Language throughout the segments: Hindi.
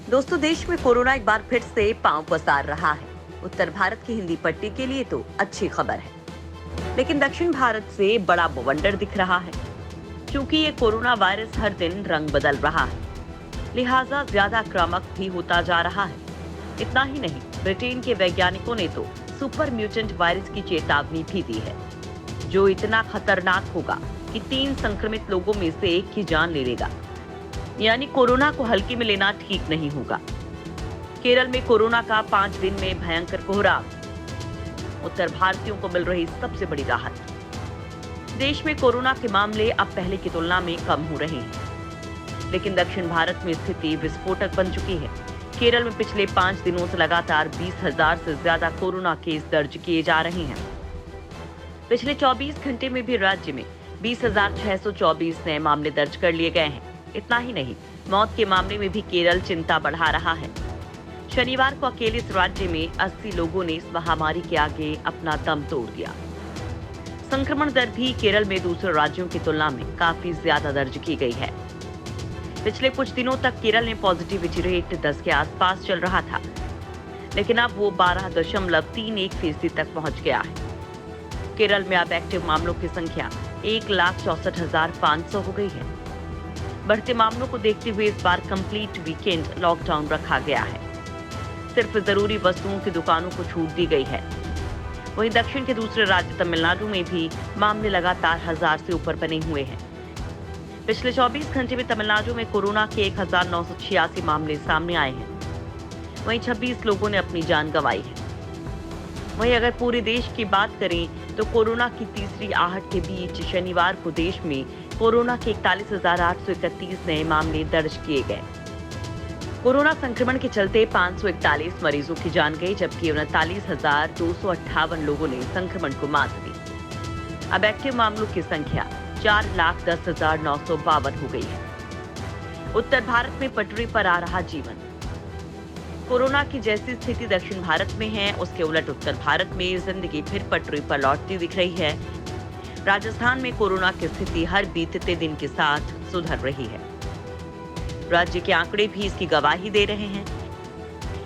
दोस्तों, देश में कोरोना एक बार फिर से पांव पसार रहा है। उत्तर भारत की हिंदी पट्टी के लिए तो अच्छी खबर है, लेकिन दक्षिण भारत से बड़ा बवंडर दिख रहा है। क्योंकि ये कोरोना वायरस हर दिन रंग बदल रहा है, लिहाजा ज्यादा आक्रामक भी होता जा रहा है। इतना ही नहीं, ब्रिटेन के वैज्ञानिकों ने तो सुपर म्यूटेंट वायरस की चेतावनी भी दी है, जो इतना खतरनाक होगा कि 3 संक्रमित लोगों में से एक की जान ले लेगा। यानी कोरोना को हल्के में लेना ठीक नहीं होगा। केरल में कोरोना का 5 दिन में भयंकर कोहराम, उत्तर भारतीयों को मिल रही सबसे बड़ी राहत। देश में कोरोना के मामले अब पहले की तुलना में कम हो रहे हैं, लेकिन दक्षिण भारत में स्थिति विस्फोटक बन चुकी है। केरल में पिछले 5 दिनों से लगातार 20,000 से ज्यादा कोरोना केस दर्ज किए जा रहे हैं। पिछले 24 घंटे में भी राज्य में 20,624 नए मामले दर्ज कर लिए गए हैं। इतना ही नहीं, मौत के मामले में भी केरल चिंता बढ़ा रहा है। शनिवार को अकेले इस राज्य में 80 लोगों ने इस महामारी के आगे अपना दम तोड़ दिया। संक्रमण दर भी केरल में दूसरे राज्यों की तुलना में काफी ज्यादा दर्ज की गई है। पिछले कुछ दिनों तक केरल में पॉजिटिविटी रेट 10 के आसपास चल रहा था, लेकिन अब वो 12.31% तक पहुंच गया है। केरल में अब एक्टिव मामलों की संख्या 1,64,500 हो गई है। बढ़ते मामलों को देखते हुए इस बार कंप्लीट वीकेंड लॉकडाउन रखा गया है। सिर्फ जरूरी वस्तुओं की दुकानों को छूट दी गई है। वहीं दक्षिण के दूसरे राज्य तमिलनाडु में भी मामले लगातार 1000 से ऊपर बने हुए हैं। पिछले 24 घंटे में तमिलनाडु में कोरोना के 1986 मामले सामने आए हैं। वहीं 26 लोगों ने अपनी जान गंवाई है। वहीं अगर पूरे देश की बात करें तो कोरोना की तीसरी आहट के बीच शनिवार को देश में कोरोना के 41,831 नए मामले दर्ज किए गए। कोरोना संक्रमण के चलते 541 मरीजों की जान गई, जबकि 39,258 लोगों ने संक्रमण को मात दी। अब एक्टिव मामलों की संख्या 4,10,952 हो गई है। उत्तर भारत में पटरी पर आ रहा जीवन। कोरोना की जैसी स्थिति दक्षिण भारत में है, उसके उलट उत्तर भारत में जिंदगी फिर पटरी पर लौटती दिख रही है। राजस्थान में कोरोना की स्थिति हर बीतते दिन के साथ सुधर रही है। राज्य के आंकड़े भी इसकी गवाही दे रहे हैं।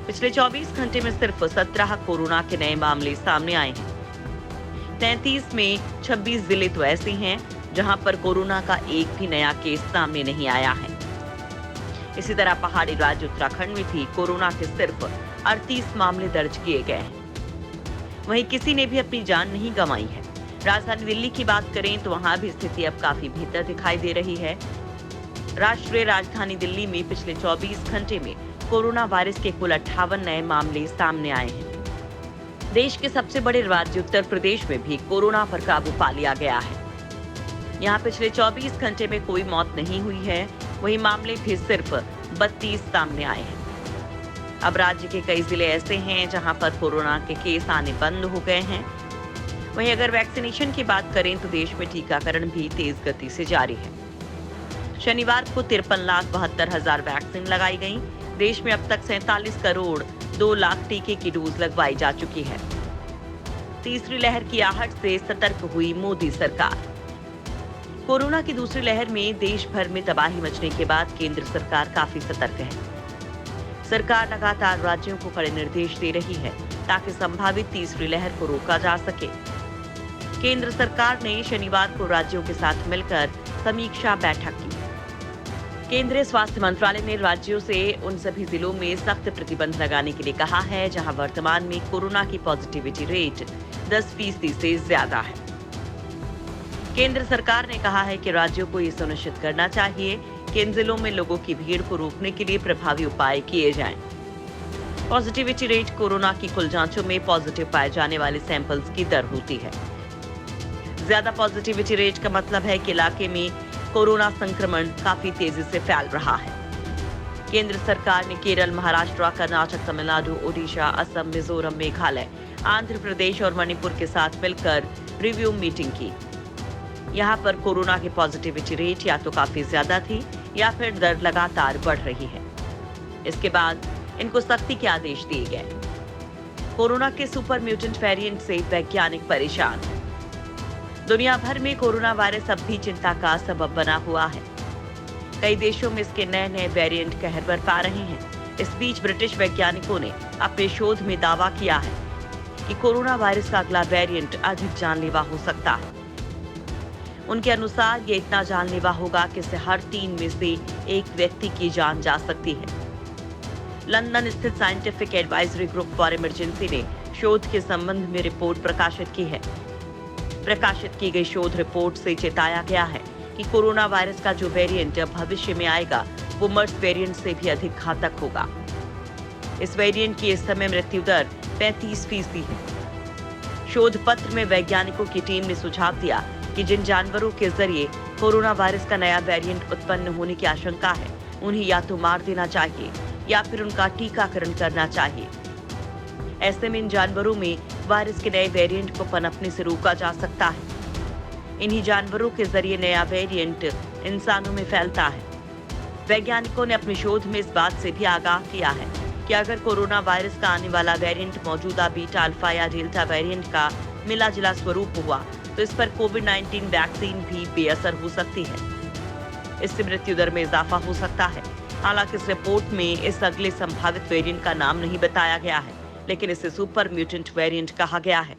पिछले 24 घंटे में सिर्फ 17 कोरोना के नए मामले सामने आए हैं। 33 में 26 जिले तो ऐसे हैं जहां पर कोरोना का एक भी नया केस सामने नहीं आया है। इसी तरह पहाड़ी राज्य उत्तराखंड में भी कोरोना के सिर्फ 38 मामले दर्ज किए गए हैं। वहीं किसी ने भी अपनी जान नहीं गंवाई है। राजधानी दिल्ली की बात करें तो वहां भी स्थिति अब काफी बेहतर दिखाई दे रही है। राष्ट्रीय राजधानी दिल्ली में पिछले 24 घंटे में कोरोना वायरस के कुल 58 नए मामले सामने आए हैं। देश के सबसे बड़े राज्य उत्तर प्रदेश में भी कोरोना पर काबू पा लिया गया है। यहाँ पिछले 24 घंटे में कोई मौत नहीं हुई है। वही मामले भी सिर्फ 32 सामने आए हैं। अब राज्य के कई जिले ऐसे हैं जहां पर कोरोना के केस आने बंद हो गए हैं। वहीं अगर वैक्सीनेशन की बात करें तो देश में टीकाकरण भी तेज गति से जारी है। शनिवार को 53,72,000 वैक्सीन लगाई गई। देश में अब तक 47 करोड़ 2 लाख टीके की डोज लगवाई जा चुकी है। तीसरी लहर की आहट से सतर्क हुई मोदी सरकार। कोरोना की दूसरी लहर में देश भर में तबाही मचने के बाद केंद्र सरकार काफी सतर्क है। सरकार लगातार राज्यों को कड़े निर्देश दे रही है ताकि संभावित तीसरी लहर को रोका जा सके। केंद्र सरकार ने शनिवार को राज्यों के साथ मिलकर समीक्षा बैठक की। केंद्रीय स्वास्थ्य मंत्रालय ने राज्यों से उन सभी जिलों में सख्त प्रतिबंध लगाने के लिए कहा है जहां वर्तमान में कोरोना की पॉजिटिविटी रेट 10% से ज्यादा है। केंद्र सरकार ने कहा है कि राज्यों को ये सुनिश्चित करना चाहिए कि इन जिलों में लोगों की भीड़ को रोकने के लिए प्रभावी उपाय किए जाएं। पॉजिटिविटी रेट कोरोना की कुल जांचों में पॉजिटिव पाए जाने वाले सैंपल्स की दर होती है। ज्यादा पॉजिटिविटी रेट का मतलब है कि इलाके में कोरोना संक्रमण काफी तेजी से फैल रहा है। केंद्र सरकार ने केरल, महाराष्ट्र, कर्नाटक, तमिलनाडु, ओडिशा, असम, मिजोरम, मेघालय, आंध्र प्रदेश और मणिपुर के साथ मिलकर रिव्यू मीटिंग की। यहाँ पर कोरोना की पॉजिटिविटी रेट या तो काफी ज्यादा थी या फिर दर लगातार बढ़ रही है। इसके बाद इनको सख्ती के आदेश दिए गए। कोरोना के सुपर म्यूटेंट वेरिएंट से वैज्ञानिक परेशान। दुनिया भर में कोरोना वायरस अब भी चिंता का सबब बना हुआ है। कई देशों में इसके नए नए वेरिएंट कहर बरपा रहे हैं। इस बीच ब्रिटिश वैज्ञानिकों ने अपने शोध में दावा किया है कि कोरोना वायरस का अगला वेरिएंट अधिक जानलेवा हो सकता है। उनके अनुसार ये इतना जानलेवा होगा कि इससे हर 3 में से एक व्यक्ति की जान जा सकती है। लंदन स्थित scientific advisory group for emergency ने शोध के संबंध में रिपोर्ट प्रकाशित की है। प्रकाशित की गई शोध रिपोर्ट से चेताया गया है कि कोरोना वायरस का जो वेरिएंट भविष्य में आएगा वो मर्स वेरिएंट से भी अधिक घातक होगा। इस वेरिएंट की इस समय मृत्यु दर 35% है। शोध पत्र में वैज्ञानिकों की टीम ने सुझाव दिया कि जिन जानवरों के जरिए कोरोना वायरस का नया वेरिएंट उत्पन्न होने की आशंका है, उन्हें या तो मार देना चाहिए या फिर उनका टीकाकरण करना चाहिए। ऐसे में इन जानवरों में वायरस के नए वेरिएंट को पनपने से रोका जा सकता है। इन्हीं जानवरों के जरिए नया वेरिएंट इंसानों में फैलता है। वैज्ञानिकों ने अपने शोध में इस बात से भी आगाह किया है कि अगर कोरोना वायरस का आने वाला वेरिएंट मौजूदा बीटा अल्फा या डेल्टा वेरिएंट का मिला-जुला स्वरूप हुआ तो इस पर कोविड-19 वैक्सीन भी बेअसर हो सकती है। इससे मृत्यु दर में इजाफा हो सकता है। हालांकि इस रिपोर्ट में इस अगले संभावित वेरिएंट का नाम नहीं बताया गया है, लेकिन इसे सुपर म्यूटेंट वेरिएंट कहा गया है।